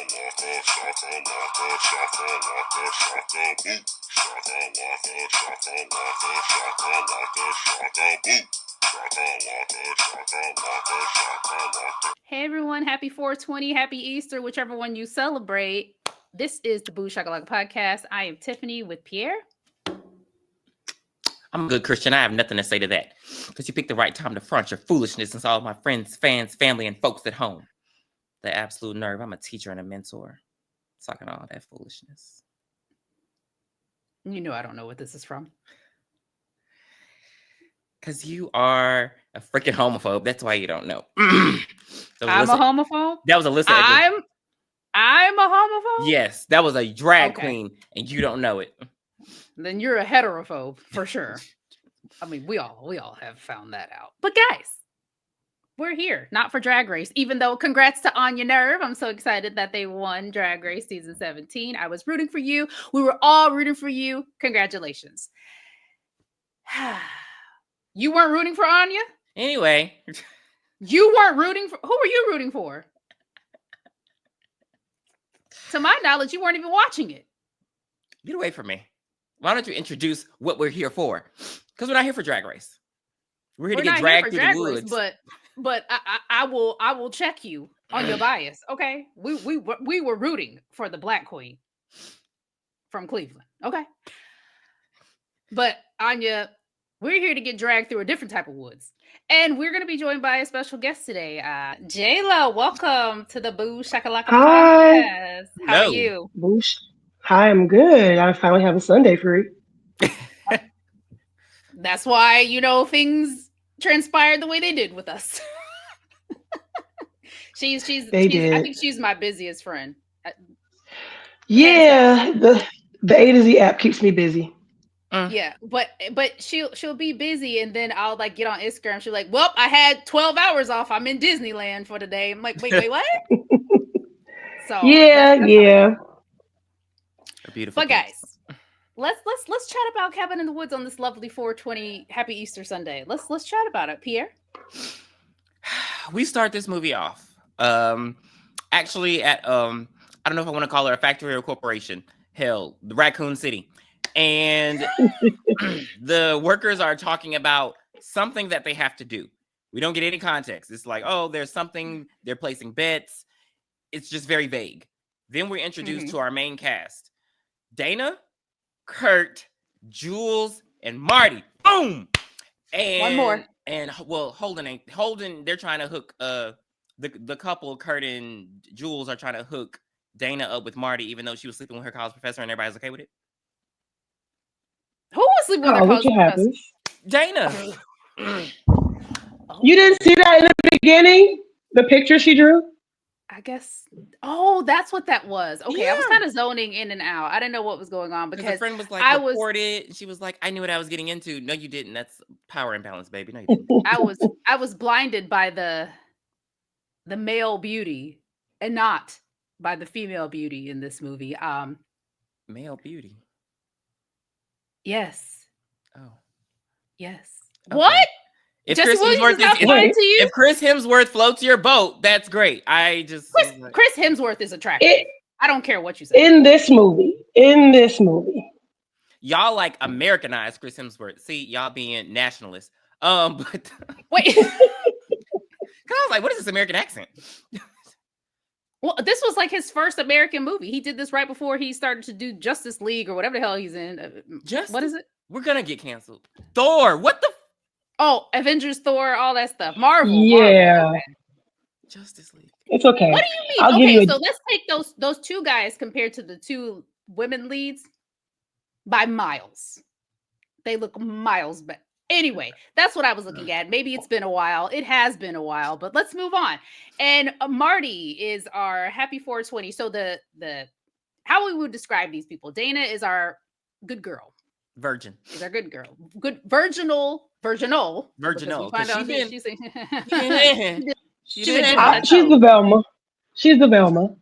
Hey everyone, happy 420, happy Easter, whichever one you celebrate. This is the Booshakalaka podcast. I am Tiffany with Pierre. I'm a good Christian. I have nothing to say to that. Because you picked the right time to front your foolishness and all my friends, fans, family, and folks at home. The absolute nerve. I'm a teacher and a mentor. Talking all that foolishness. You know I don't know what this is from. Because you are a freaking homophobe. That's why you don't know. I'm a homophobe? That was Alyssa. I'm a homophobe? Yes, that was a drag queen, and you don't know it. Then you're a heterophobe, for sure. I mean, we all have found that out. But guys, we're here, not for Drag Race, even though congrats to Anya Nerve. I'm so excited that they won Drag Race season 17. I was rooting for you. We were all rooting for you. Congratulations. You weren't rooting for Anya? Anyway. You weren't rooting for... Who were you rooting for? To my knowledge, you weren't even watching it. Get away from me. Why don't you introduce what we're here for? Because we're not here for Drag Race. We're here to get dragged through the woods. But I will check you on your bias. Okay, we were rooting for the Black Queen from Cleveland. Okay, but Anya, we're here to get dragged through a different type of woods, and we're going to be joined by a special guest today. Jayla, welcome to the Booshakalaka podcast. How are you? Hi, I'm good. I finally have a Sunday free. That's why, things transpired the way they did with us. I think she's my busiest friend. Yeah, the A to Z app keeps me busy. Yeah, but she'll be busy, and then I'll get on Instagram. She's like, "Well, I had 12 hours off. I'm in Disneyland for the day." I'm like, "Wait, what?" So yeah. A beautiful. But guys, let's chat about Cabin in the Woods on this lovely 420 Happy Easter Sunday. Let's chat about it, Pierre. We start this movie off actually at I don't know if I want to call her a factory or a corporation. Hell, the Raccoon City. And the workers are talking about something that they have to do. We don't get any context. It's like, oh, there's something, they're placing bets. It's just very vague. Then we're introduced to our main cast. Dana, Kurt, Jules, and Marty. Boom! And one more. And well, Holden, they're trying to hook the couple, Kurt and Jules, are trying to hook Dana up with Marty, even though she was sleeping with her college professor and everybody's okay with it. Who was sleeping with her college professor? Dana. You didn't see that in the beginning? The picture she drew? I guess. Oh, that's what that was. Okay, yeah. I was kind of zoning in and out. I didn't know what was going on because a friend was like, reported. She was like, I knew what I was getting into. No, you didn't. That's power imbalance, baby. No, you didn't. I was blinded by the male beauty and not by the female beauty in this movie. Male beauty. Yes. Oh. Yes. Okay. What? If Chris Hemsworth floats your boat, that's great. Chris Hemsworth is attractive. I don't care what you say. In this movie. Y'all Americanized Chris Hemsworth. See, y'all being nationalists. But wait. Because I was like, what is this American accent? Well, this was his first American movie. He did this right before he started to do Justice League or whatever the hell he's in. What is it? We're gonna get canceled. Thor. What the? Oh, Avengers, Thor, all that stuff. Marvel. Yeah. Marvel. Okay. Justice League. It's okay. What do you mean? So let's take those two guys compared to the two women leads by miles. They look miles better. Anyway, that's what I was looking at. Maybe it's been a while. It has been a while, but let's move on. And Marty is our happy 420. So the how we would describe these people. Dana is our good girl. Virgin. Is our good girl. Good virginal. Virginal. She's the Velma. She's the Velma.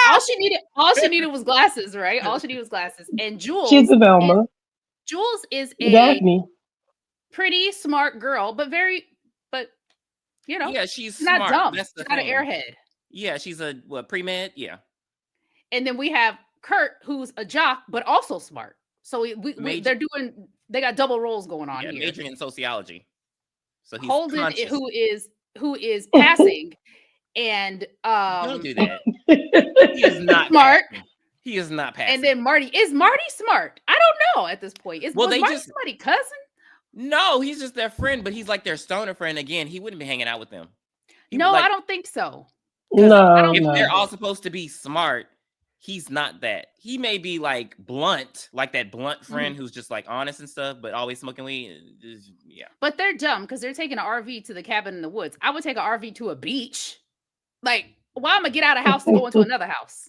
All she needed was glasses, right? All she needed was glasses. And Jules. She's the Velma. Jules is Daphne. Pretty smart girl, but yeah, she's not smart. dumb. That's she's not an airhead. Yeah, she's a pre-med. Yeah. and then we have Kurt, who's a jock but also smart. So they got double roles going on here. Majoring in sociology. So he's Holden, conscious. who is passing, and don't do that. He is not smart. Passing. He is not passing. And then Marty smart? I don't know at this point. Was Marty somebody's cousin? No, he's just their friend, but he's like their stoner friend. Again, he wouldn't be hanging out with them. I don't think so. No, if they're all supposed to be smart, he's not that. He may be like blunt, like that blunt friend who's just like honest and stuff, but always smoking weed. Yeah. But they're dumb because they're taking an RV to the cabin in the woods. I would take an RV to a beach. Like, why am I get out of house to go into another house?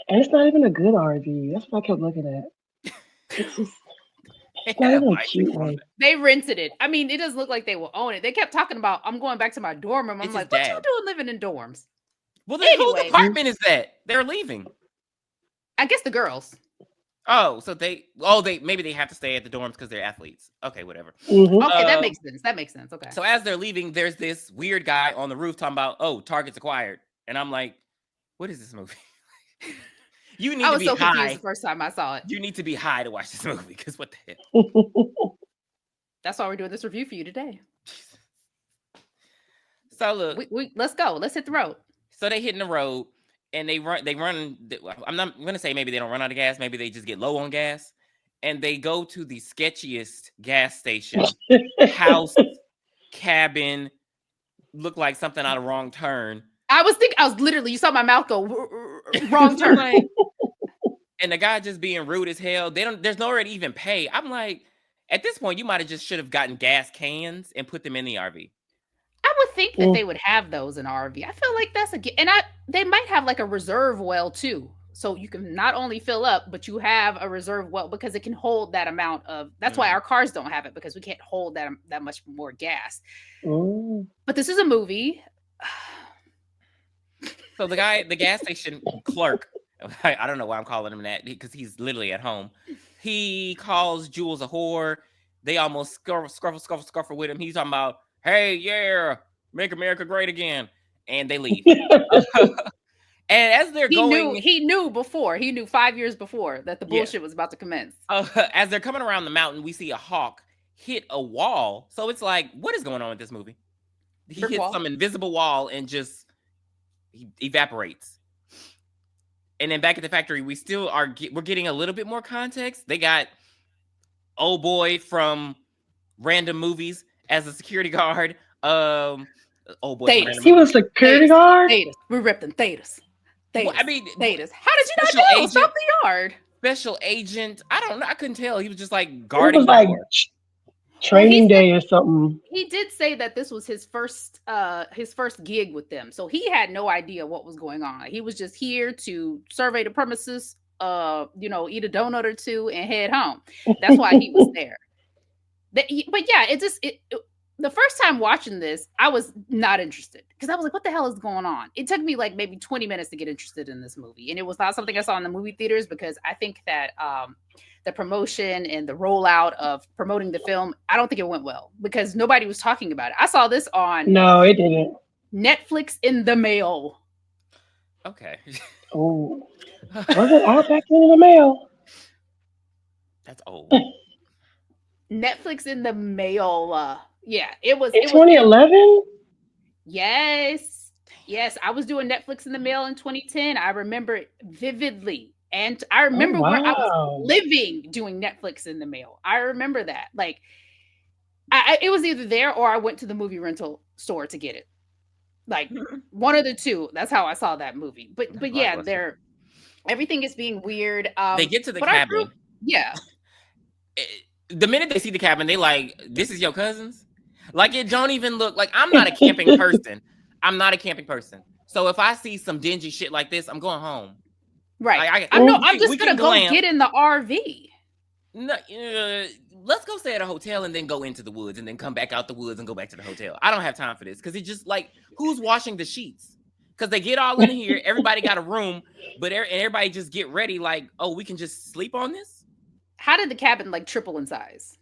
And it's not even a good RV. That's what I kept looking at. It's just not even a cute one. They rented it. I mean, it doesn't look like they will own it. They kept talking about, I'm going back to my dorm room. I'm like, what you doing living in dorms? Well, then whose apartment is that? They're leaving. I guess the girls. Oh, so maybe they have to stay at the dorms because they're athletes. Okay, whatever. Mm-hmm. Okay, that makes sense. That makes sense. Okay. So as they're leaving, there's this weird guy on the roof talking about, targets acquired. And I'm like, what is this movie? You need to be high. Confused the first time I saw it. You need to be high to watch this movie because what the hell? That's why we're doing this review for you today. So look, let's go. Let's hit the road. So they hitting the road and they run. I'm not going to say maybe they don't run out of gas. Maybe they just get low on gas, and they go to the sketchiest gas station, house, cabin, look like something out of Wrong Turn. I was literally, you saw my mouth go wrong turn. And the guy just being rude as hell. There's nowhere to even pay. I'm like, at this point, you might have should have gotten gas cans and put them in the RV. I would think that they would have those in RV. I feel like they might have like a reserve well too. So you can not only fill up, but you have a reserve well because it can hold that amount of, that's why our cars don't have it, because we can't hold that much more gas. But this is a movie. So the gas station clerk, I don't know why I'm calling him that because he's literally at home. He calls Jules a whore. They almost scruffle with him. He's talking about, hey, yeah, make America great again. And they leave. And as they're going... He knew 5 years before that the bullshit was about to commence. As they're coming around the mountain, we see a hawk hit a wall. So it's like, what is going on with this movie? He hits some invisible wall and just... he evaporates. And then back at the factory, we still we're getting a little bit more context. They got old boy from random movies as a security guard. Old boy. He was a security guard? Thetas. We ripped them. Thetas. Well, I mean, Thetas. How did you not know? Stop the yard. Special agent. I don't know. I couldn't tell. He was just like guarding. It was like training day or something. He did say that this was his first gig with them, so he had no idea what was going on. He was just here to survey the premises, eat a donut or two and head home. That's why he was there. But yeah, the first time watching this, I was not interested because I was like, what the hell is going on? It took me like maybe 20 minutes to get interested in this movie, and it was not something I saw in the movie theaters because I think that the promotion and the rollout of promoting the film, I don't think it went well because nobody was talking about it. I saw this on No, it didn't. Netflix in the mail. Okay. Oh, was it out back in the mail? That's old. Netflix in the mail. Yeah, it was 2011. Yes. I was doing Netflix in the mail in 2010. I remember it vividly. And I remember where I was living doing Netflix in the mail. I remember that. Like, it was either there or I went to the movie rental store to get it. Like, one of the two. That's how I saw that movie. But yeah, everything is being weird. They get to the cabin. The minute they see the cabin, they like, this is your cousin's? Like, it don't even look like... I'm not a camping person. So if I see some dingy shit like this, I'm going home. Right. I'm just gonna go get in the RV. No, let's go stay at a hotel and then go into the woods and then come back out the woods and go back to the hotel. I don't have time for this because it's just like, who's washing the sheets? Because they get all in here, everybody got a room, but everybody just get ready like, oh, we can just sleep on this? How did the cabin like triple in size?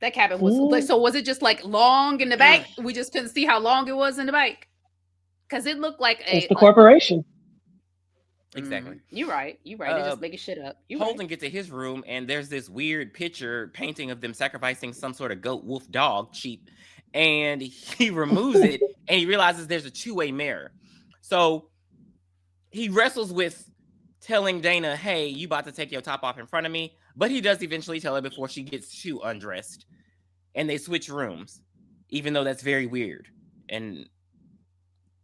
That cabin was like, so was it just like long in the back? We just couldn't see how long it was in the back because it looked like it's the corporation. Exactly. You're right. They're just making shit up. Holden gets to his room, and there's this weird picture painting of them sacrificing some sort of goat, wolf, dog, sheep, and he removes it, and he realizes there's a two-way mirror. So he wrestles with telling Dana, "Hey, you about to take your top off in front of me," but he does eventually tell her before she gets too undressed, and they switch rooms, even though that's very weird, and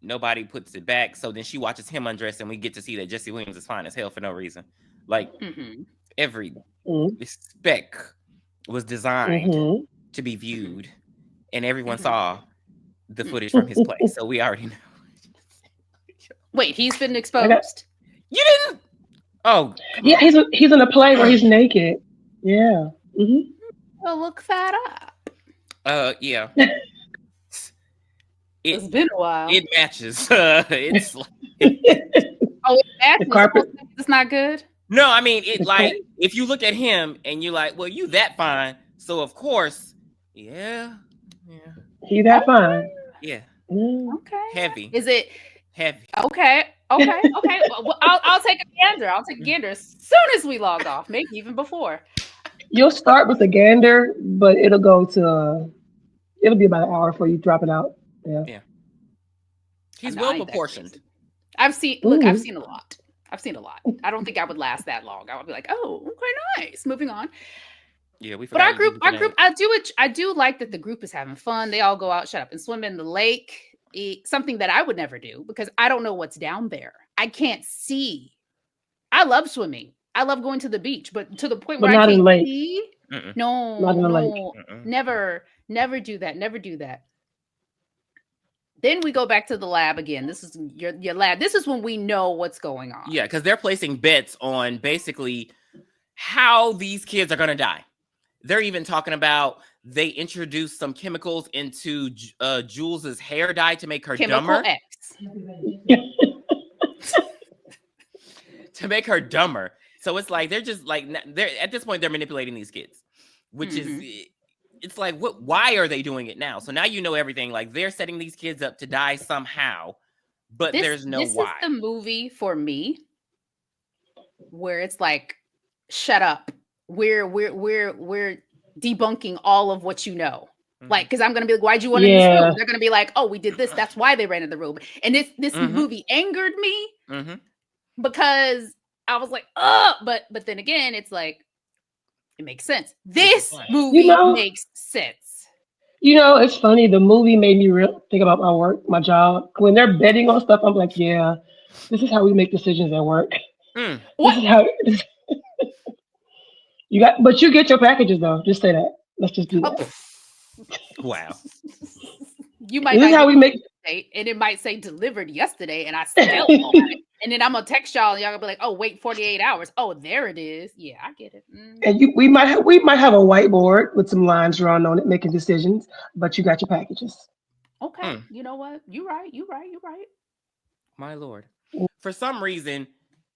nobody puts it back. So then she watches him undress, and we get to see that Jesse Williams is fine as hell for no reason. Like every speck was designed to be viewed, and everyone saw the footage from his play. So we already know. Wait, he's been exposed? You didn't? Oh, yeah. He's in a play where he's naked. Yeah. Well, look that up. Yeah. It's been a while. It matches. It's like, it matches. The carpet. It's not good. No, I mean it. Like if you look at him and you're like, well, you that fine, so of course, yeah. He that fine. Yeah. Okay. Heavy. Is it heavy? Okay. Well, I'll take a gander. As soon as we log off, maybe even before. You'll start with a gander, but it'll go to. It'll be about an hour before you drop it out. Yeah. He's well proportioned. I've seen a lot. I don't think I would last that long. I would be like, oh, okay, nice. Moving on. Yeah, we. But our group, I do like that the group is having fun. They all go out, shut up, and swim in the lake. Something that I would never do because I don't know what's down there. I can't see. I love swimming. I love going to the beach, but to the point where I can't see. No, not in the lake. Never do that. Never do that. Then we go back to the lab again. This is your lab. This is when we know what's going on. Yeah, because they're placing bets on basically how these kids are going to die. They're even talking about they introduced some chemicals into Jules's hair dye to make her dumber. X. To make her dumber. So it's like they're just like they're at this point they're manipulating these kids, which is it's like why are they doing it now? So now you know everything. Like they're setting these kids up to die somehow, but there's no why. This is the movie for me where it's like, shut up. We're debunking all of what you know. Like, because I'm gonna be like, why'd you want in this room? They're gonna be like, oh, we did this. That's why they ran in the room. And this movie angered me because I was like, but then again, it's like it makes sense. This movie makes sense. It's funny. The movie made me think about my work, my job. When they're betting on stuff, I'm like, yeah, this is how we make decisions at work. This is how. But you get your packages though. Just say that. Let's just do that. Wow. You might. This is how we make. And it might say delivered yesterday, and I still got it. And then I'm gonna text y'all, and y'all gonna be like, "Oh, wait 48 hours. Oh, there it is. Yeah, I get it." And we might have a whiteboard with some lines drawn on it, making decisions. But you got your packages. Okay. You know what? You're right. My Lord. For some reason,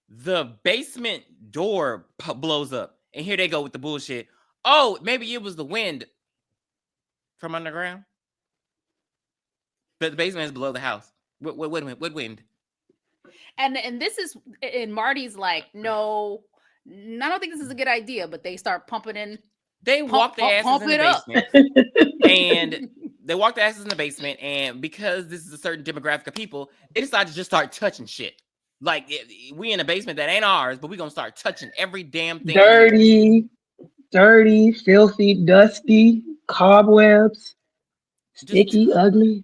the basement door blows up, and here they go with the bullshit. Oh, maybe it was the wind from underground. But the basement is below the house. What wind? And this is, and Marty's like, no, I don't think this is a good idea. But they start pumping in. They walk their asses in the basement, and they walk their asses in the basement. And because this is a certain demographic of people, they decide to just start touching shit. Like we in a basement that ain't ours, but we gonna start touching every damn thing. Dirty, filthy, dusty, cobwebs, sticky, ugly.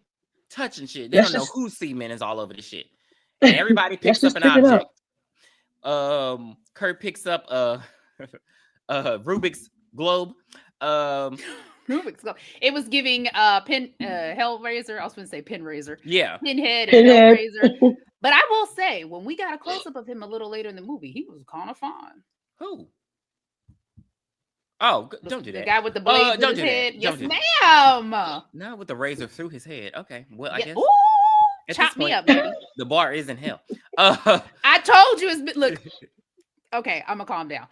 Touching shit. They don't know whose semen is all over the shit. And everybody picks up an object. Kurt picks up a Rubik's globe. Rubik's globe. It was giving Hellraiser. I was going to say Pinraiser. Yeah. Pinhead and Hellraiser. But I will say, when we got a close-up of him a little later in the movie, he was kind of fine. Who? Oh, don't do that. The guy with the blade through his head. Yes, ma'am. Not with the razor through his head. Okay. Well, I guess. Ooh, chop me up, baby. The bar is in hell. I told you. Look. Okay, I'm going to calm down.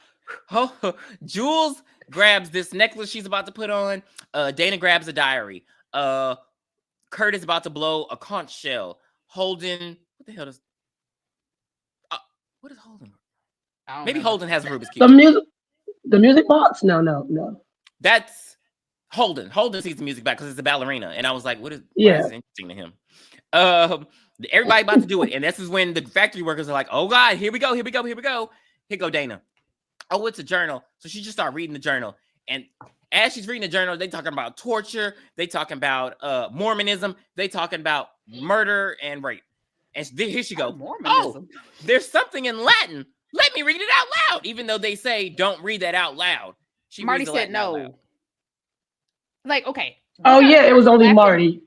Jules grabs this necklace she's about to put on. Dana grabs a diary. Kurt is about to blow a conch shell. Holden. What the hell is... What is Holden? I don't Maybe remember. Holden has a Rubik's The Cube. music box? No. That's Holden. Holden sees the music back because it's a ballerina. And I was like, why is Yeah. this interesting to him? Everybody about to do it. And this is when the factory workers are like, oh God, here we go. Here go Dana. Oh, it's a journal. So she just started reading the journal. And as she's reading the journal, they talking about torture. They talking about Mormonism. They talking about murder and rape. And here she goes. Mormonism. Oh, there's something in Latin. Let me read it out loud. Even though they say don't read that out loud. Marty said no. Like, okay. Oh yeah, it was only Marty.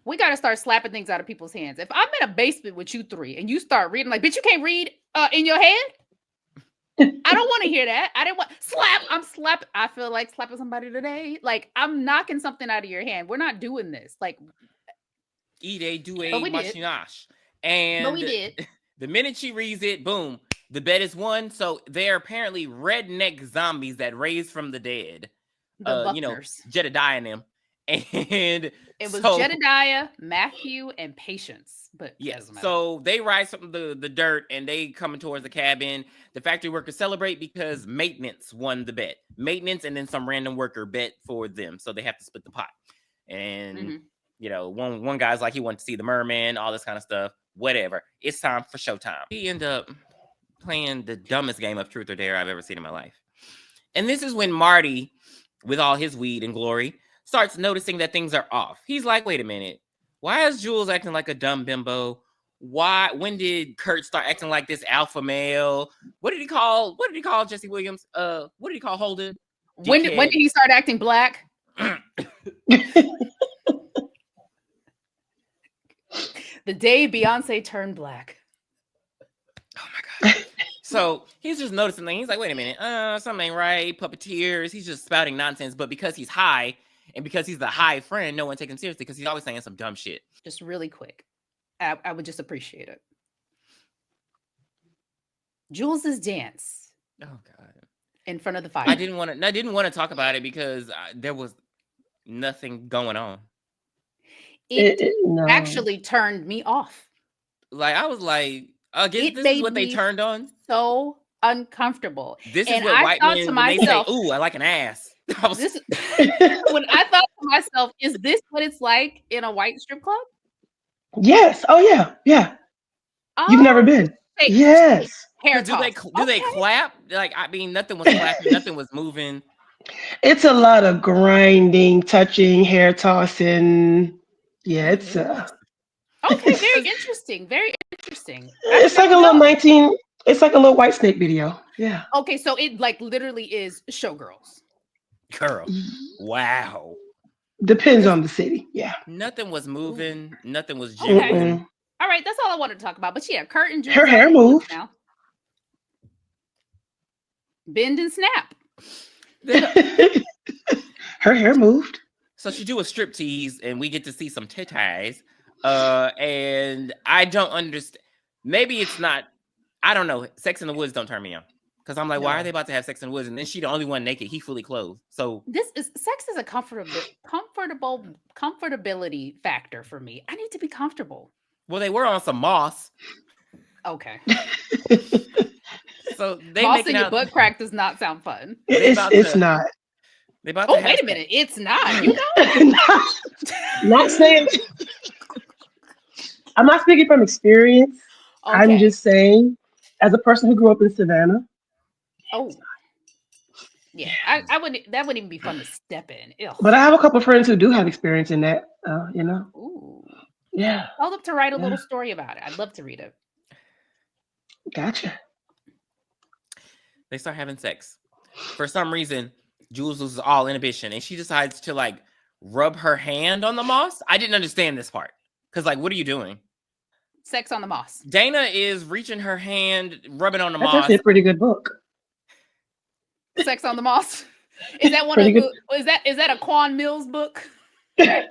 We got to start slapping things out of people's hands. If I'm in a basement with you three and you start reading, like, bitch, you can't read in your head. I don't want to hear that. I didn't want slap. I'm slapping. I feel like slapping somebody today. Like, I'm knocking something out of your hand. We're not doing this. Like, Ide do a but we did. machinash. And But we did. The minute she reads it, boom, the bed is won. So they're apparently redneck zombies that raised from the dead. The you know, Buckners. Jedediah and them. And it was Jedediah, Matthew, and Patience. But yes, so they rise from the dirt and they coming towards the cabin. The factory workers celebrate because maintenance won the bet. Maintenance and then some random worker bet for them. So they have to split the pot. And you know, one guy's like he wanted to see the merman, all this kind of stuff. Whatever. It's time for showtime. He ended up playing the dumbest game of truth or dare I've ever seen in my life. And this is when Marty, with all his weed and glory, starts noticing that things are off. He's like, wait a minute. Why is Jules acting like a dumb bimbo? When did Kurt start acting like this alpha male? What did he call Jesse Williams? What did he call Holden? When did he start acting black? The day Beyonce turned black. Oh my God. So he's just noticing things. He's like, wait a minute, something ain't right. Puppeteers. He's just spouting nonsense. But because he's high and because he's the high friend, no one takes him seriously because he's always saying some dumb shit. Just really quick. I would just appreciate it. Jules's dance. Oh God. In front of the fire. I didn't want to talk about it because there was nothing going on. It actually turned me off. Like I was like, I guess this is what they turned on. So uncomfortable. This is what white men when they say, "Ooh, I like an ass." When I thought to myself, is this what it's like in a white strip club? Yes. Oh yeah. You've never been. Yes. Hair do they clap? Like I mean, nothing was clapping, nothing was moving. It's a lot of grinding, touching, hair tossing. Yeah, it's okay, very interesting. Very interesting. It's like it's like a little White Snake video. Yeah. Okay, so it like literally is showgirls. Girl. Wow. Depends on the city. Yeah. Nothing was moving. Nothing was jiggling. Okay. All right, that's all I wanted to talk about. But yeah, Kurt and Jules. Her hair moved. Now. Bend and snap. Her hair moved. So she do a strip tease and we get to see some titties. And I don't understand. Maybe it's not. I don't know. Sex in the Woods don't turn me on. Because I'm like, why are they about to have sex in the woods? And then she the only one naked. He fully clothed. So sex is a comfortability factor for me. I need to be comfortable. Well, they were on some moss. Okay. So they moss in your butt crack does not sound fun. It's not. They about wait a minute. It's not. You know? Not saying. I'm not speaking from experience. Okay. I'm just saying, as a person who grew up in Savannah. Oh. Yeah, I wouldn't. That wouldn't even be fun to step in. Ew. But I have a couple of friends who do have experience in that. You know. Ooh. Yeah. I'll love to write a little story about it. I'd love to read it. Gotcha. They start having sex. For some reason, Jules loses all inhibition, and she decides to like rub her hand on the moss. I didn't understand this part because, like, what are you doing? Sex on the moss. Dana is reaching her hand, rubbing on the moss. That's actually a pretty good book. Sex on the Moss. Is that one of the, is that a Quan Mills book? I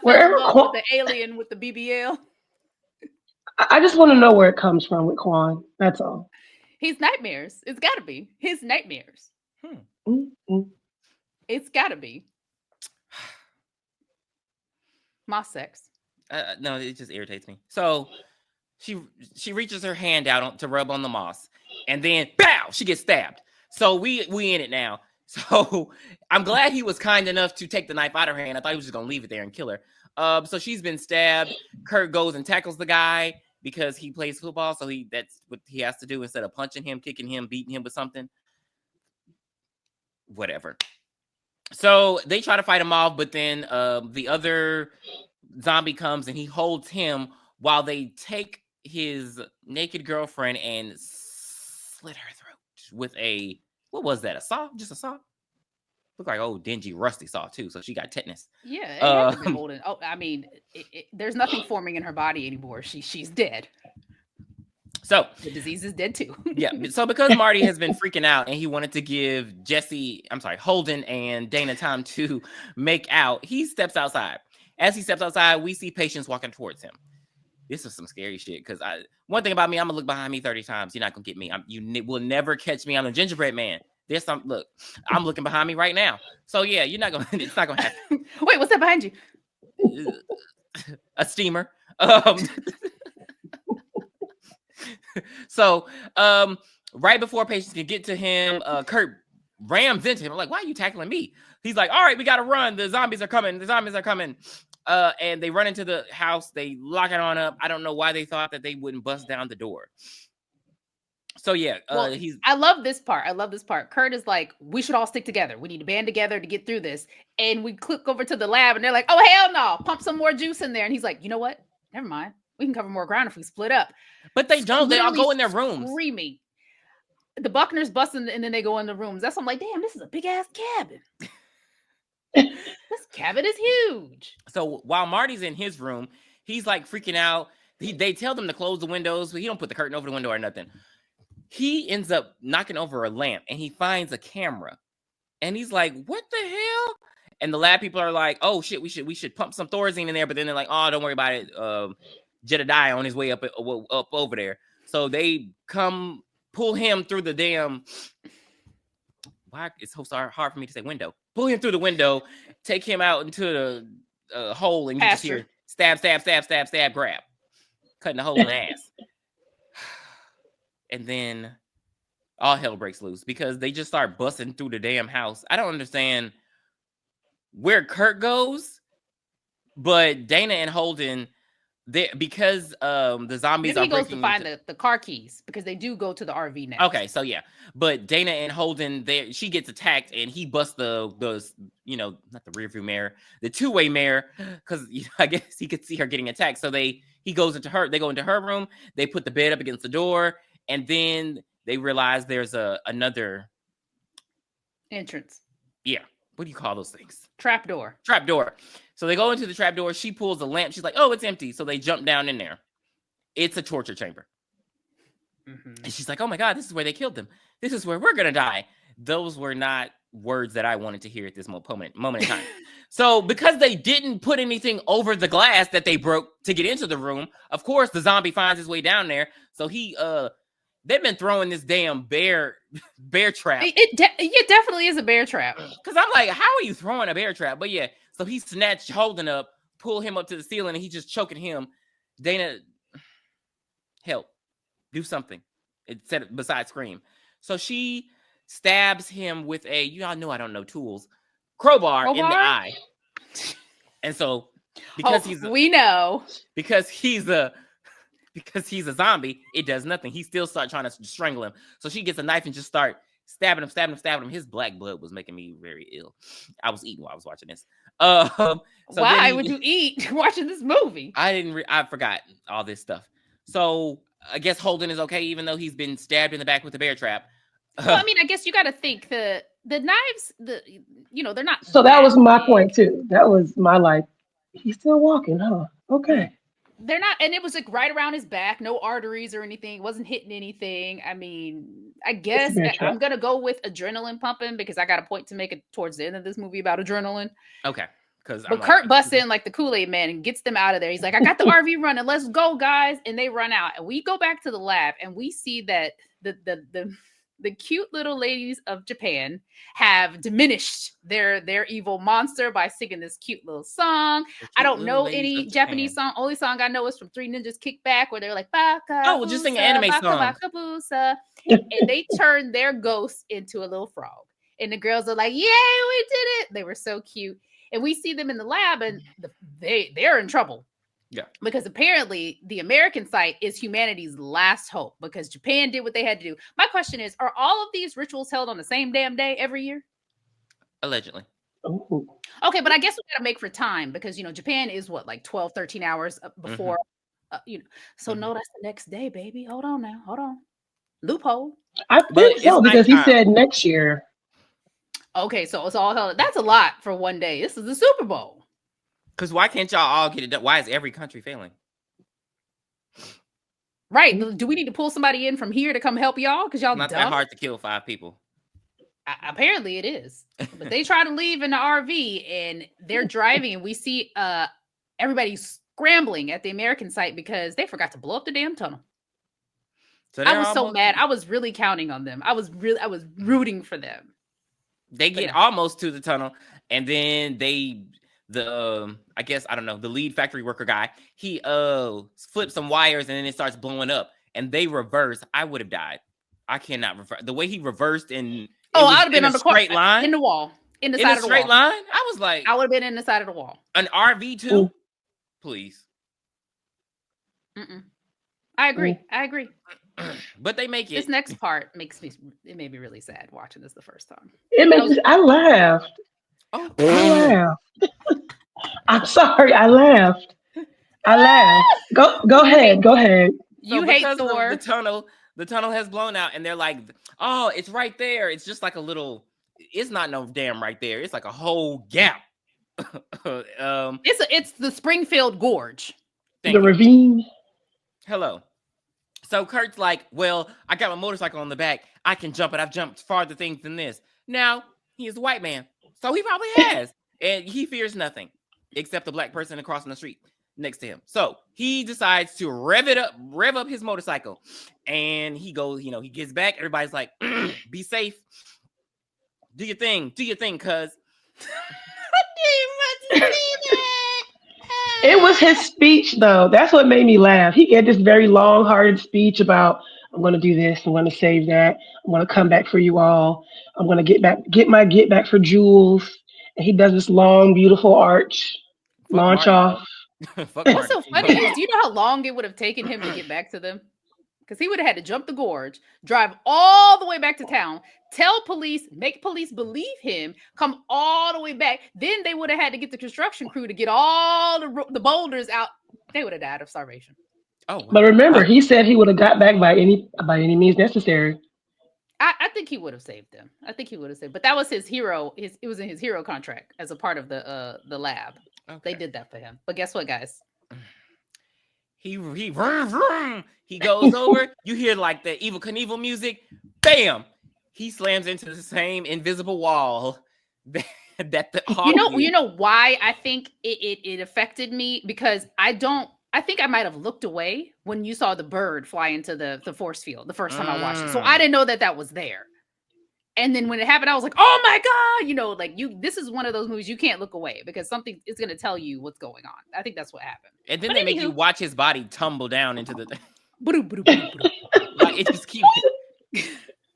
fell in love with the alien with the BBL. I just want to know where it comes from with Quan. That's all. His nightmares. It's got to be his nightmares. Mm-hmm. It's got to be moss sex. No, it just irritates me. So she reaches her hand out to rub on the moss, and then bow, she gets stabbed. So we in it now. So I'm glad he was kind enough to take the knife out of her hand. I thought he was just gonna leave it there and kill her. So she's been stabbed. Kurt goes and tackles the guy because he plays football. So that's what he has to do instead of punching him, kicking him, beating him with something. Whatever. So they try to fight him off, but then the other zombie comes and he holds him while they take his naked girlfriend and slit her throat with a, what was that? A saw? Just a saw? Looked like old dingy rusty saw too. So she got tetanus. Yeah, it had to be holding. Oh, I mean, there's nothing forming in her body anymore. She's dead. So the disease is dead too. Yeah. So because Marty has been freaking out and he wanted to give Holden and Dana time to make out, he steps outside. As he steps outside, we see Patience walking towards him. This is some scary shit. Because one thing about me, I'm gonna look behind me 30 times. You're not gonna get me. You will never catch me. I'm a gingerbread man. Look, I'm looking behind me right now. So yeah, it's not gonna happen. Wait, what's that behind you? A steamer. So right before Patience can get to him, Kurt rams into him. I'm like, why are you tackling me? He's like, all right, we gotta run. The zombies are coming. And they run into the house. They lock it on up. I don't know why they thought that they wouldn't bust down the door. So yeah, I love this part. Kurt is like, we should all stick together. We need to band together to get through this. And we click over to the lab and they're like, oh, hell no, pump some more juice in there. And he's like, you know what? Never mind. We can cover more ground if we split up. But they don't. They all go in their rooms. Screaming. The Buckner's busting and then they go in the rooms. That's why I'm like, damn, this is a big ass cabin. This cabin is huge. So while Marty's in his room, he's like freaking out. They tell them to close the windows, but he don't put the curtain over the window or nothing. He ends up knocking over a lamp and he finds a camera. And he's like, what the hell? And the lab people are like, oh shit, we should pump some Thorazine in there. But then they're like, oh, don't worry about it. Jedediah on his way up over there. So they come pull him through the damn. Why it's so hard for me to say window. Pull him through the window, take him out into the hole, and you just hear stab, grab, cutting the hole in the ass. And then all hell breaks loose because they just start busting through the damn house. I don't understand where Kurt goes, but Dana and Holden, because the zombies Maybe he goes to find the car keys because they do go to the RV now. Okay, so yeah, but Dana and Holden, she gets attacked and he busts the not the rearview mirror, the two-way mirror, because I guess he could see her getting attacked. So they go into her room, they put the bed up against the door, and then they realize there's another entrance. Yeah, what do you call those things? Trap door. So they go into the trap door. She pulls a lamp. She's like, oh, it's empty. So they jump down in there. It's a torture chamber. Mm-hmm. And she's like, oh my God, this is where they killed them. This is where we're going to die. Those were not words that I wanted to hear at this moment in time. So because they didn't put anything over the glass that they broke to get into the room, of course, the zombie finds his way down there. So they've been throwing this damn bear trap. It definitely is a bear trap. Because I'm like, how are you throwing a bear trap? But yeah, so he snatched Holden up, pull him up to the ceiling, and he's just choking him. Dana, help, do something. It said besides scream. So she stabs him with y'all know I don't know tools, crowbar in the eye. And so because he's a zombie, it does nothing. He still starts trying to strangle him. So she gets a knife and just start stabbing him. His black blood was making me very ill. I was eating while I was watching this. So why would you eat watching this movie? I forgot all this stuff. So I guess Holden is okay, even though he's been stabbed in the back with a bear trap. Well, I mean, I guess you got to think the knives, they're not. So that was my point too. That was my he's still walking, huh? Okay. They're not, and it was like right around his back, no arteries or anything. It wasn't hitting anything. I mean, I guess I'm gonna go with adrenaline pumping because I got a point to make it towards the end of this movie about adrenaline. Okay, but Kurt busts in like the Kool-Aid man and gets them out of there. He's like, "I got the RV running. Let's go, guys!" And they run out, and we go back to the lab, and we see that the the cute little ladies of Japan have diminished their evil monster by singing this cute little song. I don't know any Japanese song. Only song I know is from Three Ninjas Kickback, where they're like, Baka, oh, well, just sing an anime baka, song. baka, boosa. And they turn their ghost into a little frog. And the girls are like, yay, we did it. They were so cute. And we see them in the lab, and they're in trouble. Yeah. Because apparently the American site is humanity's last hope, because Japan did what they had to do. My question is, are all of these rituals held on the same damn day every year? Allegedly. Ooh. Okay, but I guess we got to make for time, because, Japan is what, like 12, 13 hours before, so no, that's the next day, baby. Hold on now. Hold on. Loophole. I think so, because he said next year. Okay, so it's all held. That's a lot for one day. This is the Super Bowl. Because why can't y'all all get it done? Why is every country failing? Right. Do we need to pull somebody in from here to come help y'all? Because y'all not dumb? that hard to kill 5 people. Apparently it is. But they try to leave in the RV, and they're driving, and we see everybody scrambling at the American site because they forgot to blow up the damn tunnel. So I was so mad. I was really counting on them. I was rooting for them. They get almost to the tunnel, and then I guess, I don't know, the lead factory worker guy, he flips some wires, and then it starts blowing up, and they reverse. I would have died. I cannot reverse. The way he reversed in I would have been on the straight line, in the wall, in the side of the wall. Straight line. I was like, I would have been in the side of the wall. An RV too, Ooh. Please. I agree. Ooh. I agree. But they make it. This next part made me really sad watching this the first time. I laughed. Oh, I laughed. I'm sorry. I laughed. Go ahead. Go ahead. You hate Thor. The tunnel has blown out, and they're like, oh, it's right there. It's just like a little. It's not no damn right there. It's like a whole gap. It's the Springfield Gorge. The ravine. Hello. So Kurt's like, well, I got my motorcycle on the back. I can jump it. I've jumped farther things than this. Now, he is a white man. So he probably has. And he fears nothing except the black person crossing the street next to him. So he decides to rev up his motorcycle. And he goes, he gets back. Everybody's like, be safe. Do your thing, cuz. It was his speech, though. That's what made me laugh. He gave this very long-hearted speech about, I'm going to do this. I'm going to save that. I'm going to come back for you all. I'm going to get back for Jules. And he does this long, beautiful launch off. What's so funny is, do you know how long it would have taken him to get back to them? Because he would have had to jump the gorge, drive all the way back to town, tell police, make police believe him, come all the way back. Then they would have had to get the construction crew to get all the boulders out. They would have died of starvation. Oh, wow. But remember, he said he would have got back by any means necessary. I think he would have saved them. I think he would have saved. But that was his hero. It was in his hero contract as a part of the lab. Okay. They did that for him. But guess what, guys? He goes over. You hear like the Evel Knievel music. Bam! He slams into the same invisible wall that the hawk you know why I think it affected me? Because I think I might have looked away when you saw the bird fly into the force field the first time I watched it. So I didn't know that was there. And then when it happened, I was like, oh my God, this is one of those movies you can't look away because something is going to tell you what's going on. I think that's what happened. And then they make you watch his body tumble down into the thing. Like, it just keeps.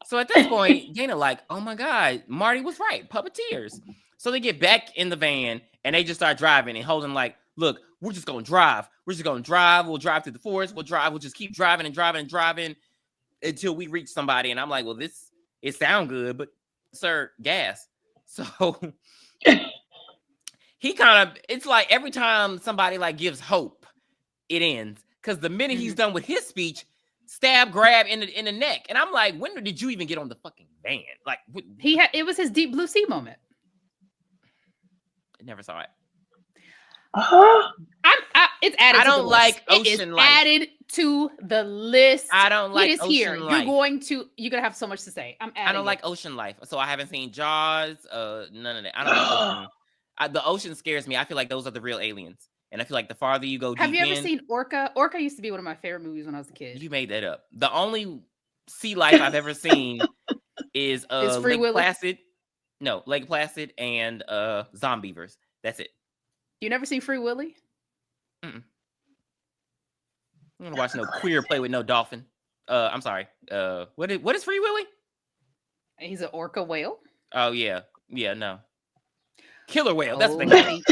So at this point, Dana like, oh my God, Marty was right. Puppeteers. So they get back in the van and they just start driving and holding like, look, we're just going to drive. We're just going to drive. We'll drive through the forest. We'll just keep driving and driving and driving until we reach somebody. And I'm like, well, it sounds good, but sir, gas. So he it's like every time somebody like gives hope, it ends. Because the minute he's done with his speech, grab in the neck. And I'm like, when did you even get on the fucking van? Like it was his Deep Blue Sea moment. I never saw it. It's added. I don't like Ocean Life. Added to the list. I don't like Ocean Life. You're gonna have so much to say. I don't like Ocean Life, so I haven't seen Jaws. None of that. I don't like Ocean. The ocean scares me. I feel like those are the real aliens, and I feel like the farther you go, have you ever seen Orca? Orca used to be one of my favorite movies when I was a kid. You made that up. The only sea life I've ever seen is Free Lake Willy? Placid. No, Lake Placid and Zombievers. That's it. You never seen Free Willy? Mm-mm. I'm gonna watch no queer play with no dolphin. I'm sorry. What is Free Willy? He's an orca whale. Oh yeah, no. Killer whale. That's the honey.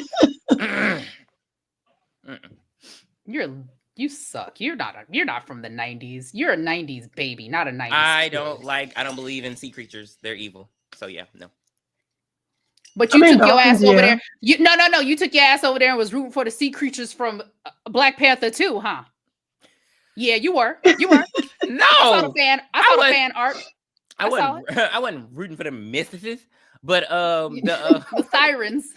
thing. You suck. You're not from the 90s. You're a 90s baby, not a 90s. I kid. don't believe in sea creatures. They're evil. So yeah, no. But you took your ass over there. No. You took your ass over there and was rooting for the sea creatures from Black Panther too, huh? Yeah, you were. No. I saw the fan art. I wasn't rooting for the mystics, but the sirens.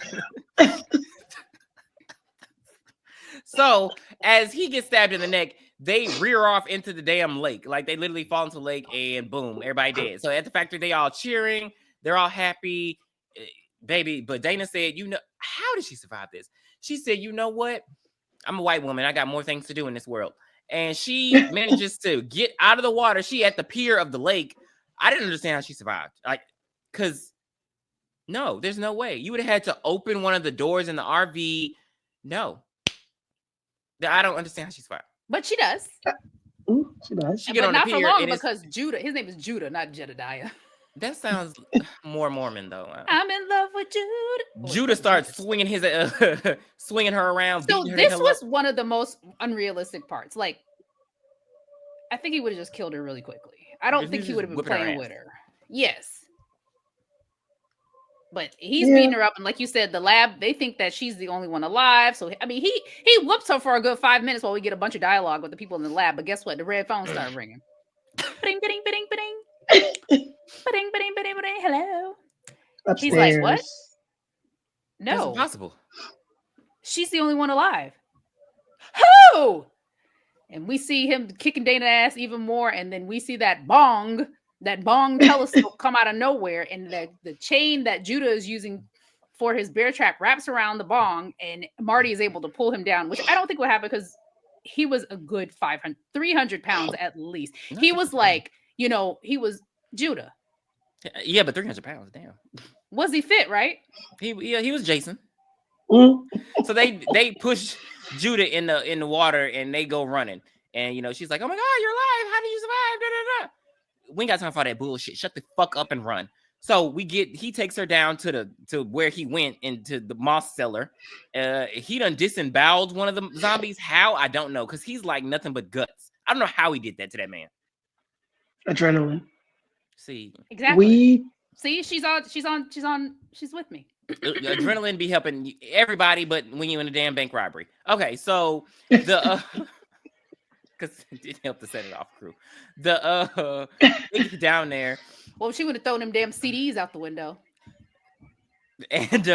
So as he gets stabbed in the neck, they rear off into the damn lake. Like they literally fall into the lake and boom, everybody dead. So at the factory, they all cheering. They're all happy. Baby, but Dana said, how did she survive this? She said, you know what? I'm a white woman. I got more things to do in this world. And she manages to get out of the water. She at the pier of the lake. I didn't understand how she survived. Because no, there's no way. You would have had to open one of the doors in the RV. No. I don't understand how she survived. But she does. She does. She get but on not the for pier long because Judah, his name is Judah, not Jedediah. That sounds more Mormon though. I'm in love with Judah. Judah starts swinging his swinging her around. So this was one of the most unrealistic parts. Like, I think he would have just killed her really quickly. I don't think he would have been playing with her. Yes. But he's beating her up, and like you said, the lab, they think that she's the only one alive. So I mean, he whoops her for a good 5 minutes while we get a bunch of dialogue with the people in the lab. But guess what? The red phone started ringing. Ba-ding, ba-ding, ba-ding, ba-ding. Ba-ding, ba-ding, ba-ding, ba-ding. Hello. Upstairs. He's like, what? That's No. impossible. She's the only one alive. Who? And we see him kicking Dana's ass even more, and then we see that bong telescope come out of nowhere, and the chain that Judah is using for his bear trap wraps around the bong, and Marty is able to pull him down, which I don't think would happen because he was a good 300 pounds at least. He was like, he was Judah. Yeah, but 300 pounds, damn. Was he fit, right? He was Jason. Mm. So they push Judah in the water and they go running. And she's like, oh my God, you're alive. How did you survive? Da, da, da. We ain't got time for that bullshit. Shut the fuck up and run. So he takes her down to where he went into the moss cellar. He done disemboweled one of the zombies. How? I don't know. Because he's like nothing but guts. I don't know how he did that to that man. Adrenaline. See. Exactly. She's with me. Adrenaline be helping everybody, but when you're in a damn bank robbery. Okay, so the because it didn't help to set it off, crew. The they get down there. Well, she would have thrown them damn CDs out the window. And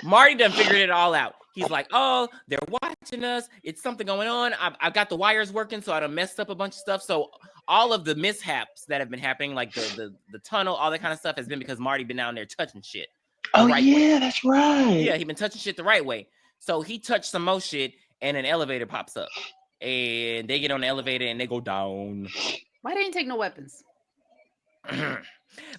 Marty done figured it all out. He's like, oh, they're watching us. It's something going on. I've got the wires working, so I done messed up a bunch of stuff. So all of the mishaps that have been happening, like the tunnel, all that kind of stuff, has been because Marty been down there touching shit. Oh, yeah, that's right. Yeah, he been touching shit the right way. So he touched some more shit, and an elevator pops up. And they get on the elevator, and they go down. Why didn't he take no weapons?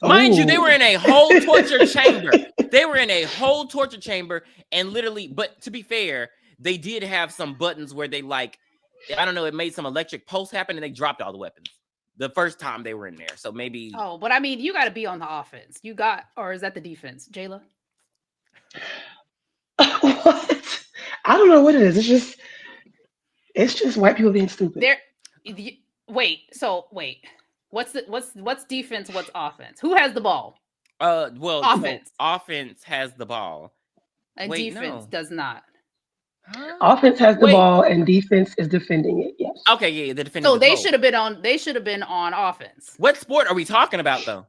Mind you, they were in a whole torture chamber. They were in a whole torture chamber, and literally, but to be fair, they did have some buttons where they it made some electric pulse happen, and they dropped all the weapons the first time they were in there. So maybe. Oh, but I mean, you got to be on the offense. Or is that the defense, Jayla? What? I don't know what it is. It's just white people being stupid. Wait. What's defense? What's offense? Who has the ball? Offense. So offense has the ball. And defense does not. Huh? Offense has the ball, and defense is defending it. Yes. Okay, yeah, the defending. So they should have been on. They should have been on offense. What sport are we talking about, though?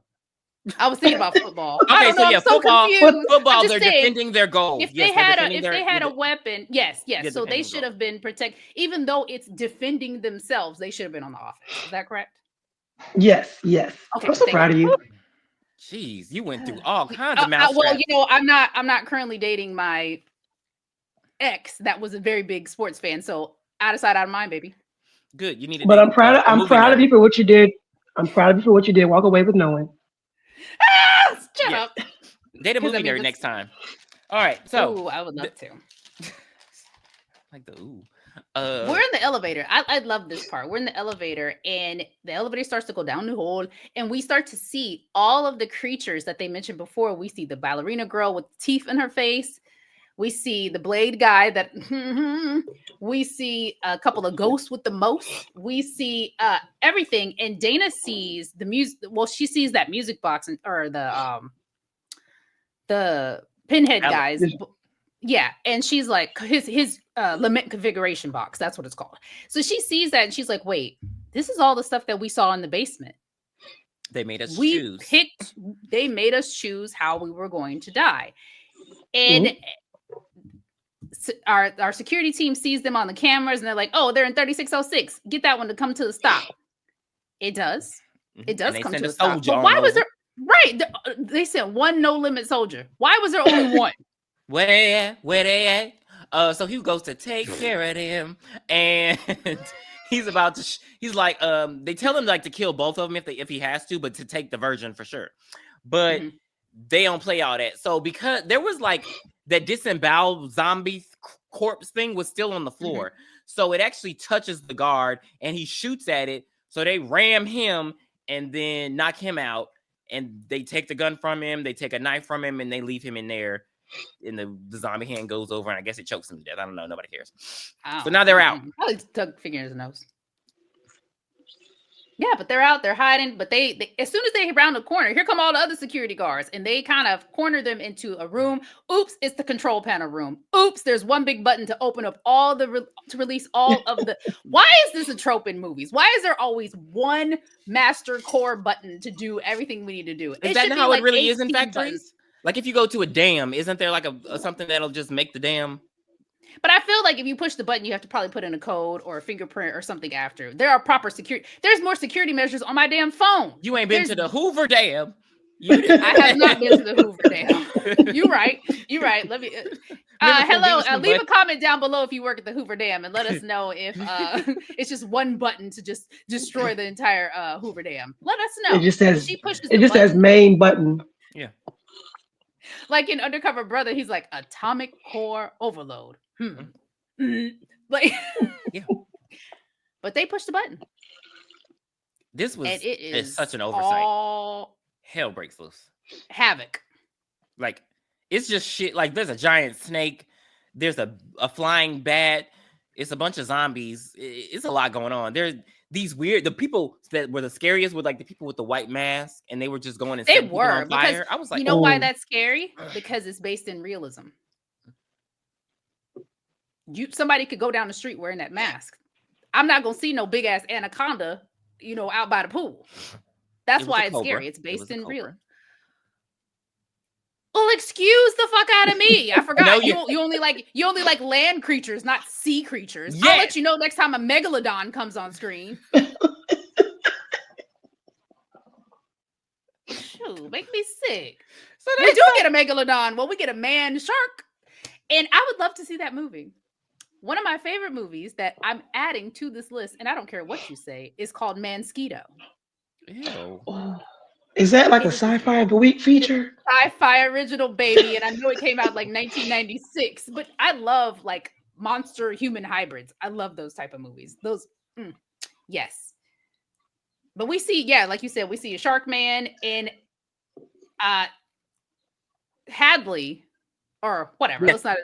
I was thinking about football. Okay, so yeah, football. Football, they're saying, defending their goal. If they had a weapon, yes. So they should have been protect. Even though it's defending themselves, they should have been on the offense. Is that correct? Yes. Okay, I'm so proud of you. Jeez, you went through all kinds of mouth. Well, I'm not currently dating my ex that was a very big sports fan. So out of sight, out of mind, baby. Good. You need to. But I'm proud of you for what you did. I'm proud of you for what you did. Walk away with knowing. Shut Yeah. up. Date a 'Cause, I movie mean, nerd this- next time. All right. So Ooh, I would love to. like the ooh. We're in the elevator. I love this part. We're in the elevator, and the elevator starts to go down the hole, and we start to see all of the creatures that they mentioned before. We see the ballerina girl with teeth in her face. We see the blade guy that we see a couple of ghosts with the most. We see everything, and Dana sees the music. Well, she sees that music box or the pinhead guys. Yeah, and she's like his lament configuration box. That's what it's called. So she sees that, and she's like, "Wait, this is all the stuff that we saw in the basement. They made us We choose. picked. They made us choose how we were going to die." And our security team sees them on the cameras, and they're like, "Oh, they're in 3606. Get that one to come to the stop." It does. It does come to a stop. But why was there? Right, they sent one no limit soldier. Why was there only one? Where they at? Where they at? So he goes to take care of them, and he's about to. He's like, they tell him like to kill both of them if he has to, but to take the virgin for sure. But they don't play all that. So because there was like that disemboweled zombie corpse thing was still on the floor, so it actually touches the guard, and he shoots at it. So they ram him and then knock him out, and they take the gun from him. They take a knife from him, and they leave him in there. And the zombie hand goes over, and I guess it chokes him to death. I don't know. Nobody cares. So now they're out. Probably Doug finger in his nose. Yeah, but they're out. They're hiding. But they as soon as they round the corner, here come all the other security guards, and they kind of corner them into a room. Oops, it's the control panel room. Oops, there's one big button to open up all the to release all of the. Why is this a trope in movies? Why is there always one master core button to do everything we need to do? Is that how it really is in factories? Like if you go to a dam, isn't there like a something that'll just make the dam? But I feel like if you push the button, you have to probably put in a code or a fingerprint or something after. There are proper security. There's more security measures on my damn phone. You ain't been to the Hoover Dam. I have not been to the Hoover Dam. You're right. You're right. Let me. Hello. Leave a comment down below if you work at the Hoover Dam, and let us know if it's just one button to just destroy the entire Hoover Dam. Let us know. It just says. She pushes. It just says main button. Yeah. Like in Undercover Brother, he's like atomic core overload. Like, yeah. But they pushed the button. This was and it is such an oversight. Hell breaks loose. Havoc. Like it's just shit. Like there's a giant snake. There's a flying bat. It's a bunch of zombies. It's a lot going on. There's these weird. The people that were the scariest were like the people with the white mask, and they were just going and setting people on fire. I was like, you know why that's scary? Because it's based in realism. Somebody could go down the street wearing that mask. I'm not gonna see no big ass anaconda, out by the pool. That's why it's scary. It's based in real. Well, excuse the fuck out of me. I forgot. You only like land creatures, not sea creatures. Yes. I'll let you know next time a megalodon comes on screen. Shoot, make me sick. So we do get a megalodon. Well, we get a man shark. And I would love to see that movie. One of my favorite movies that I'm adding to this list, and I don't care what you say, is called Mansquito. Ew. Is that like a sci-fi of the week feature? Sci-fi original, baby, and I know it came out like 1996, but I love like monster human hybrids. I love those type of movies. Those, yes. But we see, like you said, we see a shark man and Hadley. Or whatever. Yeah. Let's not.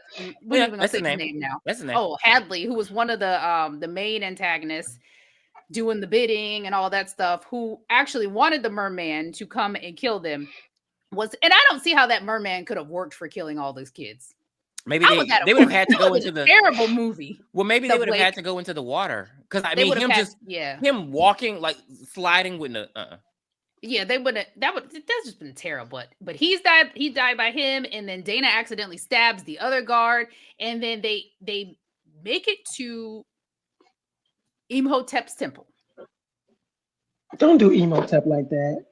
We don't even that's say his name now. That's his name. Oh, Hadley, who was one of the main antagonists, doing the bidding and all that stuff. Who actually wanted the merman to come and kill them. And I don't see how that merman could have worked for killing all those kids. Maybe they would have had to go into the terrible movie. Well, maybe they would have had to go into the water because I mean him walking like sliding with the. Yeah, they wouldn't. That's just been terrible. But he's died. He died by him, and then Dana accidentally stabs the other guard, and then they make it to Imhotep's temple. Don't do Imhotep like that.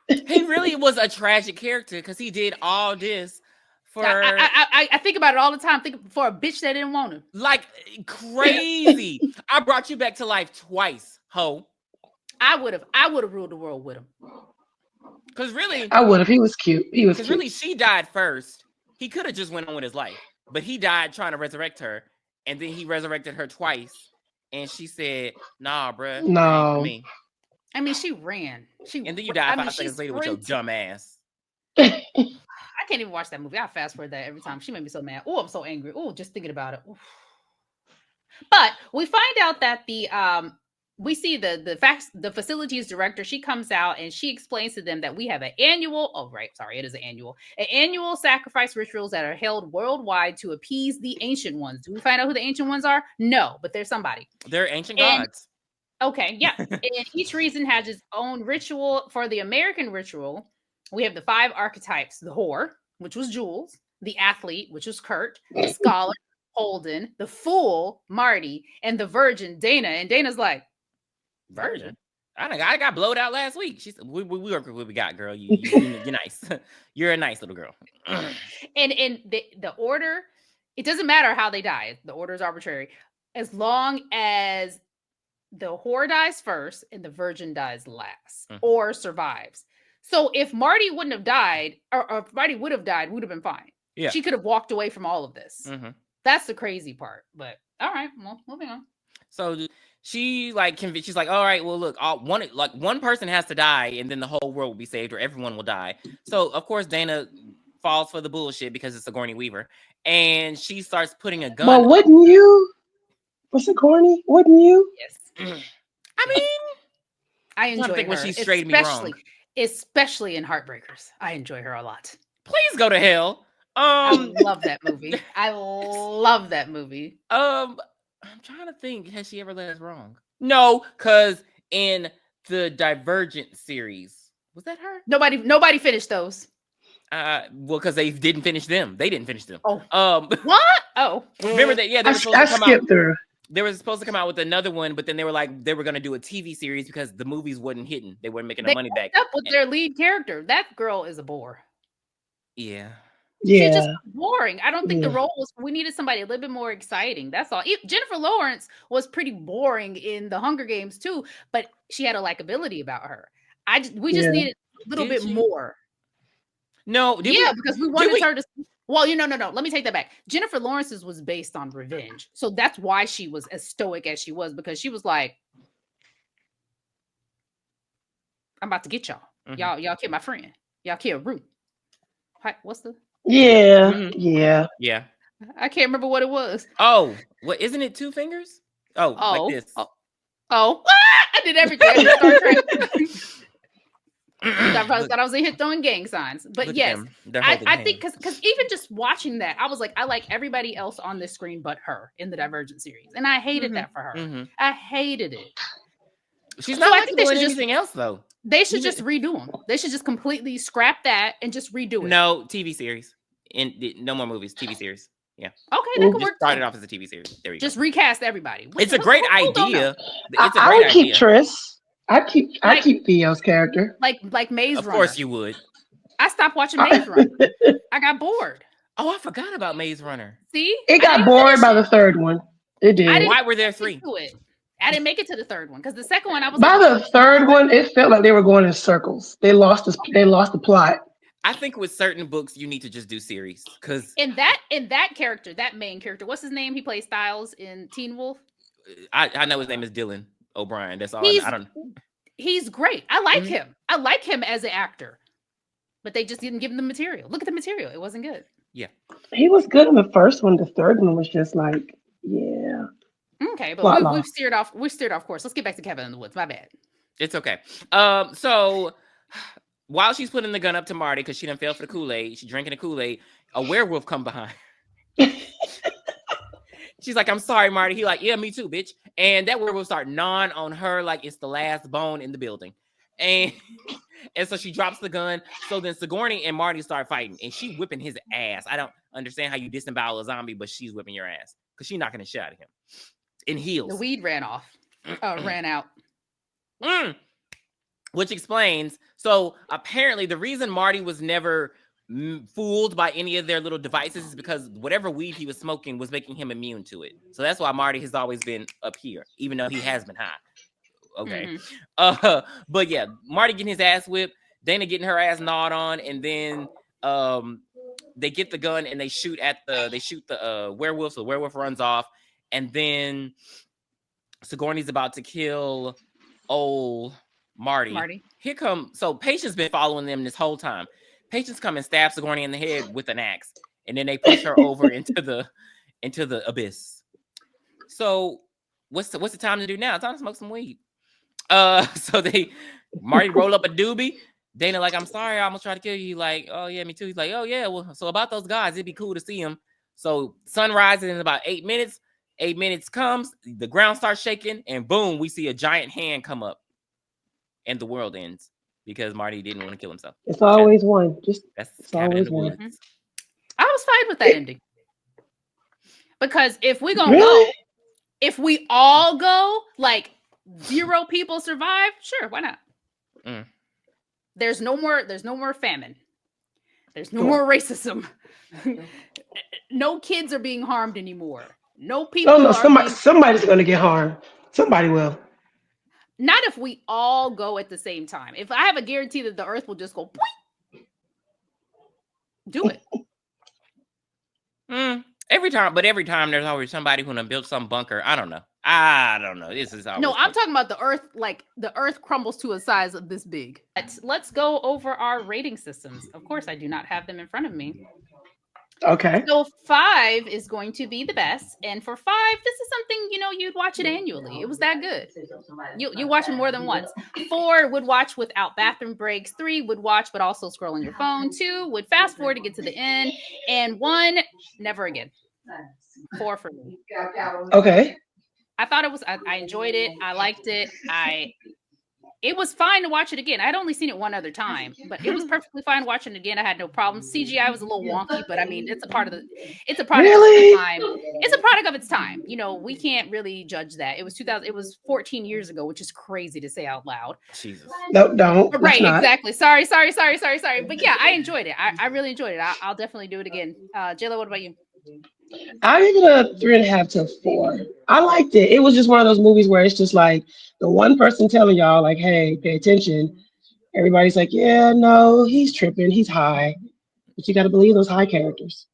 He really was a tragic character because he did all this for. I think about it all the time. Think for a bitch that didn't want him. Like crazy. I brought you back to life twice, ho. I would have ruled the world with him. Because really, I would if he was cute. He was because cute. really, she died first. He could have just went on with his life, but he died trying to resurrect her, and then he resurrected her twice, and she said, "Nah, bruh, that ain't for No. me." I mean, she ran. And then you died 5 she seconds later with your sprinted. dumb ass. I can't even watch that movie. I fast forward that every time. She made me so mad. Oh, I'm so angry. Oh, just thinking about it. Oof. But we find out that we see the facilities director. She comes out and she explains to them that we have an annual. Oh, right, sorry, it is an annual sacrifice rituals that are held worldwide to appease the ancient ones. Do we find out who the ancient ones are? No, but there's somebody. They're ancient gods. Okay, yeah. And each region has its own ritual. For the American ritual, we have the 5 archetypes: the whore, which was Jules; the athlete, which was Kurt; the scholar, Holden; the fool, Marty; and the virgin, Dana. And Dana's like, virgin? I got blowed out last week. She said, "We work with what we got, girl. You're nice. You're a nice little girl." And the order, it doesn't matter how they die. The order is arbitrary, as long as the whore dies first and the virgin dies last, or survives. So if Marty wouldn't have died, or if Marty would have died, would have been fine. Yeah, she could have walked away from all of this. That's the crazy part. But all right, well, moving on. So she she's like, all right, well, look, one person has to die, and then the whole world will be saved, or everyone will die. So of course Dana falls for the bullshit because it's Sigourney Weaver, and she starts putting a gun. Well, wouldn't you? Was Sigourney? Wouldn't you? Yes. I mean, I enjoy her, when she straightened me wrong, especially in Heartbreakers. I enjoy her a lot. Please go to hell. I love that movie. I love that movie. I'm trying to think. Has she ever led us wrong? No, because in the Divergent series, was that her? Nobody finished those. Well, because they didn't finish them. They didn't finish them. Oh. What? Oh. Remember that? Yeah, they were supposed I to come skipped out. through. They were supposed to come out with another one, but then they were like, they were going to do a TV series because the movies wasn't hitting. They weren't making the money back. Up with their lead character. That girl is a bore. Yeah. She's just boring. I don't think the role was. We needed somebody a little bit more exciting. That's all. Jennifer Lawrence was pretty boring in the Hunger Games too, but she had a likability about her. We just needed a little bit more. No, because we wanted her to. Well, no. Let me take that back. Jennifer Lawrence's was based on revenge, so that's why she was as stoic as she was, because she was like, "I'm about to get y'all. Y'all killed my friend. Y'all killed Ruth. What's the?" Yeah. I can't remember what it was. Oh, what isn't it? 2 fingers? Oh, like this. Oh. I did everything. I did Star Trek. I thought I was in here throwing gang signs, but Look yes, I think because even just watching that, I was like, I like everybody else on this screen but her in the Divergent series, and I hated that for her. I hated it. She's not like doing anything else though. They should just redo them. They should just completely scrap that and just redo it. No, TV series. No more movies. TV series. Yeah. Okay, that could work. Started off as a TV series. There we go. Just recast everybody. It's a great idea. I would keep Triss. I keep Theo's character. Like Maze Runner. Of course you would. I stopped watching Maze Runner. I got bored. Oh, I forgot about Maze Runner. See? It got bored by the third one. It did. Why were there 3? I didn't make it to the third one because the second one I was. By the third one, it felt like they were going in circles. They lost the plot. I think with certain books, you need to just do series because in that character, that main character, what's his name? He plays Styles in Teen Wolf. I know his name is Dylan O'Brien. That's all. I don't. He's great. I like him. I like him as an actor, but they just didn't give him the material. Look at the material; it wasn't good. Yeah, he was good in the first one. The third one was just like, yeah. Okay, but we've steered off. We steered off course. Let's get back to Cabin in the Woods. My bad. It's okay. So while she's putting the gun up to Marty because she done fell for the Kool-Aid, she's drinking the Kool-Aid. A werewolf come behind. She's like, "I'm sorry, Marty." He like, "Yeah, me too, bitch." And that werewolf start gnawing on her like it's the last bone in the building. And so she drops the gun. So then Sigourney and Marty start fighting, and she whipping his ass. I don't understand how you disembowel a zombie, but she's whipping your ass because she's knocking the shit out of him. In heels. The weed ran out. Which explains, so apparently the reason Marty was never fooled by any of their little devices is because whatever weed he was smoking was making him immune to it. So that's why Marty has always been up here, even though he has been high. okay. But yeah, Marty getting his ass whipped, Dana getting her ass gnawed on, and then they get the gun and they shoot the werewolf. So the werewolf runs off, and then Sigourney's about to kill old Marty. Here come Patience been following them this whole time. Patience come and stab Sigourney in the head with an axe, and then they push her over into the abyss. So what's the time to do now? Time to smoke some weed. So Marty roll up a doobie. Dana like, I'm sorry, I almost tried to kill you. Like, oh yeah, me too. He's like, oh yeah, well, so about those guys, it'd be cool to see them. So sun rises in about 8 minutes. 8 minutes comes, the ground starts shaking, and boom, we see a giant hand come up, and the world ends because Marty didn't want to kill himself. It's always one. That's always one. I was fine with that ending because if we're gonna go, if we all go, like 0 people survive, sure, why not? There's no more famine. There's no more racism. No kids are being harmed anymore. No people. Oh no, somebody's gonna get harmed. Somebody will. Not if we all go at the same time. If I have a guarantee that the earth will just go, boing, do it. Every time there's always somebody who done built some bunker. I don't know. This is always I'm talking about the earth, like the earth crumbles to a size of this big. Let's go over our rating systems. Of course, I do not have them in front of me. Okay. So 5 is going to be the best. And for 5, this is something, you'd watch it annually. It was that good. You watch it more than once. 4 would watch without bathroom breaks. 3 would watch, but also scroll on your phone. 2 would fast forward to get to the end. And 1, never again. 4 for me. Okay. I thought it was, I enjoyed it. I liked it. It was fine to watch it again. I'd only seen it one other time, but it was perfectly fine watching it again. I had no problem. CGI was a little wonky, but I mean, it's a product of its time. It's a product of its time. We can't really judge that. It was 2000. It was 14 years ago, which is crazy to say out loud. Jesus. No, don't. Right, exactly. Sorry. But yeah, I enjoyed it. I really enjoyed it. I'll definitely do it again. JLo, what about you? I give it a 3.5 to 4. I liked it. It was just one of those movies where it's just like the one person telling y'all, like, hey, pay attention. Everybody's like, yeah, no, he's tripping. He's high. But you got to believe those high characters.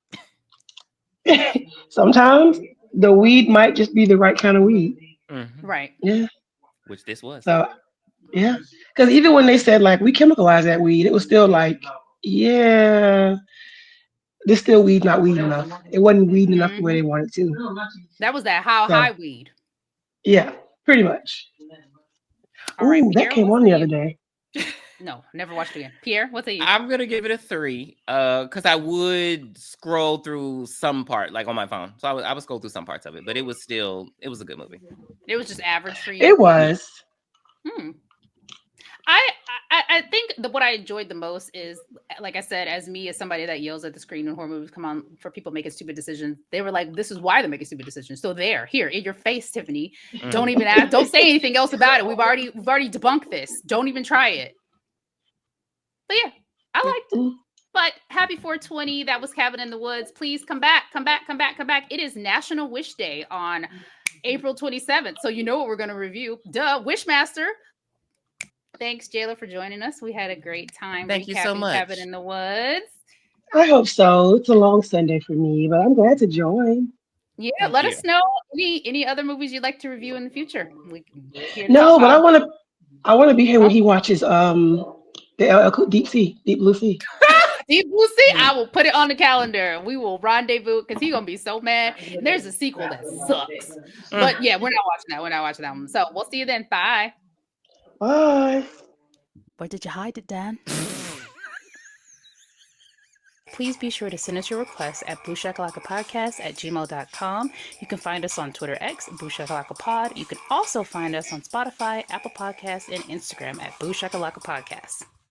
Sometimes the weed might just be the right kind of weed. Mm-hmm. Right. Yeah. Which this was. So, yeah. Because even when they said, like, we chemicalized that weed, it was still like, yeah. This still weed, not weed enough. It wasn't weed enough the way they wanted to. That was that high weed. Yeah, pretty much. All right, Ooh, Pierre, that came on the other day. No, never watched it again. Pierre, what's it? I'm gonna give it a 3. Because I would scroll through some part, like on my phone. So I would scroll through some parts of it, but it was a good movie. It was just average for you. It was. I think what I enjoyed the most is, like I said, as somebody that yells at the screen when horror movies come on for people making stupid decisions, they were like, this is why they're making stupid decisions. So here in your face, Tiffany, don't even ask, don't say anything else about it. We've already debunked this. Don't even try it. But yeah, I liked it. But happy 420. That was Cabin in the Woods. Please come back. It is National Wish Day on April 27th. So you know what we're going to review. Duh, Wishmaster. Thanks, Jayla, for joining us. We had a great time. Thank you so much. Cabin in the Woods. I hope so. It's a long Sunday for me, but I'm glad to join. Yeah, let us know any other movies you'd like to review in the future. No, but I want to be here when he watches the Deep Blue Sea. Deep Blue Sea. I will put it on the calendar. We will rendezvous because he's gonna be so mad. There's a sequel that sucks, but yeah, we're not watching that. We're not watching that one. So we'll see you then. Bye. Bye. Where did you hide it, Dan? Please be sure to send us your requests at booshakalakapodcast@gmail.com. You can find us on Twitter X, BlueShakalakapod. You can also find us on Spotify, Apple Podcasts, and Instagram at BlueShakalakapodcast.